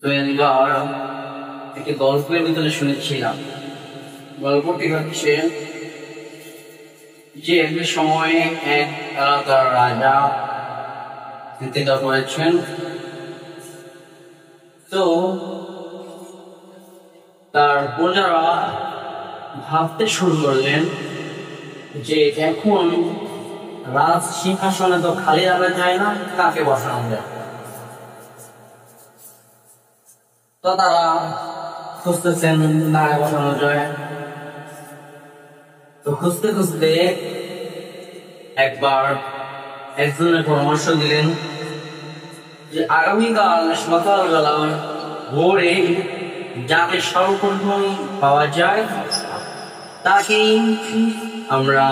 তো এবার একটি গল্পের ভিতরে শুনেছিলাম। গল্পটি হচ্ছে যে এক সময়ে এক এলাকার রাজা ইন্তেকাল করেছেন। তো তার প্রজারা ভাবতে শুরু করলেন যে এখন রাজ সিংহাসনে তো খালি রাখা যায় না, কাকে বসানো যায়। তো তারা খুঁজতেছেন কাকে বসানো যায়। তো খুঁজতে খুঁজতে একবার একজনের পরামর্শ দিলেন যে আগামীকাল সকালবেলা ভোরে যাকে সর্বপ্রথম পাওয়া যায় তাকেই আমরা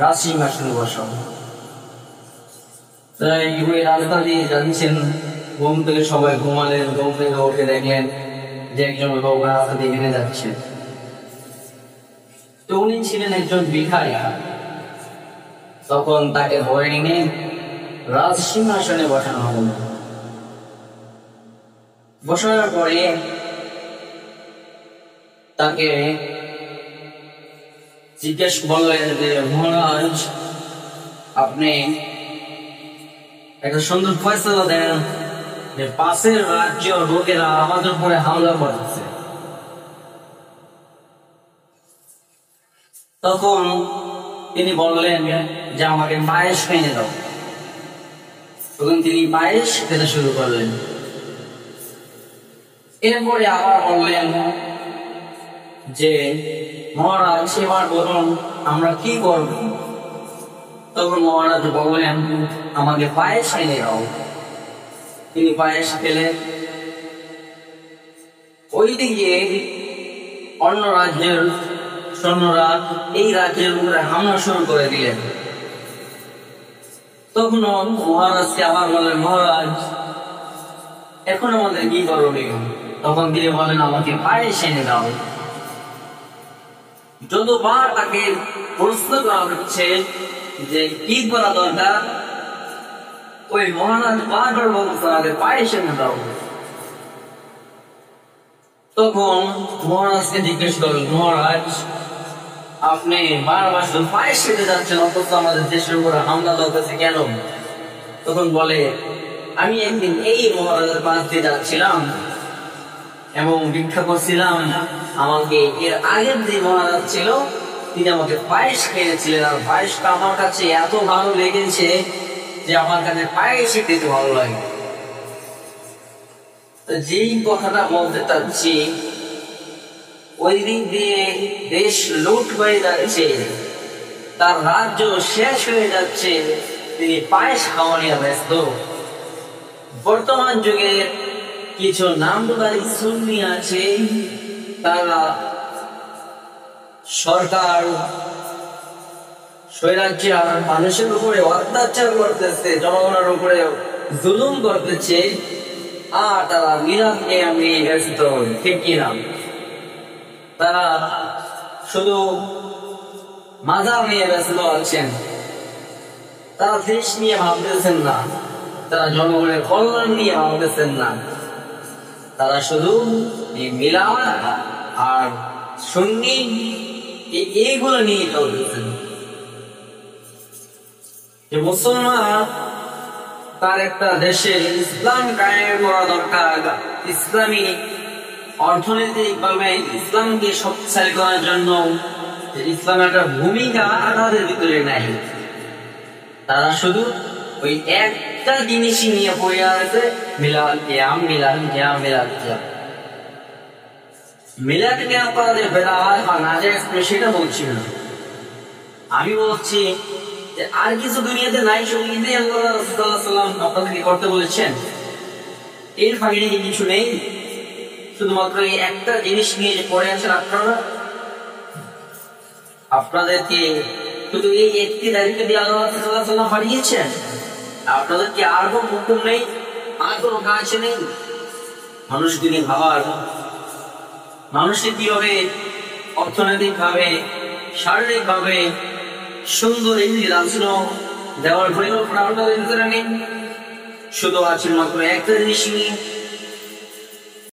রাজ সিংহাসনে বসাবো। তাই ওই রাস্তা দিয়ে যাচ্ছেন, ঘুম থেকে সবাই ঘুমালেন, ঘুম থেকে উঠে দেখলেন যে একজন লোক রাস্তা দিয়ে হেঁটে যাচ্ছে। তো উনি ছিলেন একজন ভিখারি। তখন তাকে ধরে নিয়ে রাজ সিংহাসনে বসানো হলো। বসানোর পরে তাকে জিজ্ঞেস করলেন যে মহারাজ, আপনি একটা সুন্দর ফয়সালা দেন যে পাশের রাজ্য লোকেরা আমাদের উপরে হামলা করছে। তখন তিনি বললেন যে আমাকে পায়েস খেয়ে দাও। তখন তিনি পায়েস খেতে শুরু করলেন। এরপরে আবার বললেন যে মহারাজ, এবার বলুন আমরা কি করব। তখন মহারাজ বললেন আমাকে পায়েস এনে দাও। তিনি পায়েস খেলেন। ওইদিকে অন্য রাজ্যের সৈন্যরা এই রাজ্যের উপরে হামলা শুরু করে দিলেন। তখন মহারাজকে আবার বললেন মহারাজ, এখন আমাদের কি করণীয়। তখন তিনি বলেন আমাকে পায়েস এনে দাও। যতবার তাকে প্রশ্ন করা হচ্ছে যে কি করা দরকার, ওই মহারাজ বারবার বলছে আমাকে পায়েস এনে দাও। তখন মহারাজকে জিজ্ঞেস করলেন মহারাজ, আপনি বারবার শুধু পায়েস খেতে যাচ্ছেন অথচ আমাদের দেশের উপরে হামলা করতেছে কেন। তখন বলে আমি একদিন এই মহারাজের পাশ দিয়ে যাচ্ছিলাম এবং ভিক্ষা করছিলাম। আমাকে এর আগের যে মহারাজ ছিল তিনি আমাকে পায়েস খেয়েছিলেন, আর পায়েসটা আমার কাছে এত ভালো লেগেছে যে আমার কাছে পায়েস খেতে ভালো লাগে। যেই কথাটা বলতে চাচ্ছি, ওই দিক দিয়ে দেশ লুট হয়ে যাচ্ছে, তার রাজ্য শেষ হয়ে যাচ্ছে, তিনি পায়েস খাওয়া নিয়ে ব্যস্ত। বর্তমান যুগে কিছু নামদারি সুন্নি আছে, তারা সরকার স্বৈরাচার মানুষের উপরে অত্যাচার করতেছে, জনগণের উপরে জুলুম করতেছে, আর তারা মিলাদ নিয়ে ব্যস্ত। ঠিক কিনা? তারা শুধু মাজার নিয়ে ব্যস্ত আছেন, তারা দেশ নিয়ে ভাবতেছেন না, তারা জনগণের কল্যাণ নিয়ে ভাবতেছেন না, তারা শুধু এই মিলাদ আর সুন্নি এইগুলো নিয়ে চলতেছেন। যে মুসলমান তার একটা দেশে ইসলাম কায়েম করা দরকার, ইসলামী অর্থনৈতিক ভাবে ইসলামকে শক্তিশালী করার জন্য ইসলামের একটা ভূমিকা তাদের ভিতরে নাই। তারা শুধু ওই একটা জিনিসই নিয়ে পড়ে আছে, মিলাদ কিয়াম, মিলাদ কিয়াম, মিলাদ কিয়াম। মিলাদ কিয়াম করা যে বেদাত বা নাজায়েজ সেটা বলছি না, আমি বলছি যে আর কিছু দুনিয়াতে নাই, শুধু ঈদে আল্লাহ রাসূলুল্লাহ সাল্লাল্লাহু আলাইহি ওয়াসাল্লাম আপনাদেরকে করতে বলেছেন, এর বাইরে কিছু নেই। শুধুমাত্র এই একটা জিনিস নিয়ে যে পড়ে আছেন আপনারা, আপনাদেরকে শুধু এই একটি দায়িত্ব দিয়ে আল্লাহ রাসূলুল্লাহ সাল্লাল্লাহু আলাইহি ওয়াসাল্লাম হারিয়েছেন। আপনাদেরকে আর কোনো হুকুম নেই, আর কোনো কাজ নেই। মানুষকে নিয়ে ভাবার, মানুষকে কিভাবে অর্থনৈতিক ভাবে, শারীরিক ভাবে সুন্দর একটি রাষ্ট্র দেওয়ার পরিকল্পনা আপনাদের ভিতরে নেই। শুধু আছেন মাত্র একটা জিনিস নিয়ে,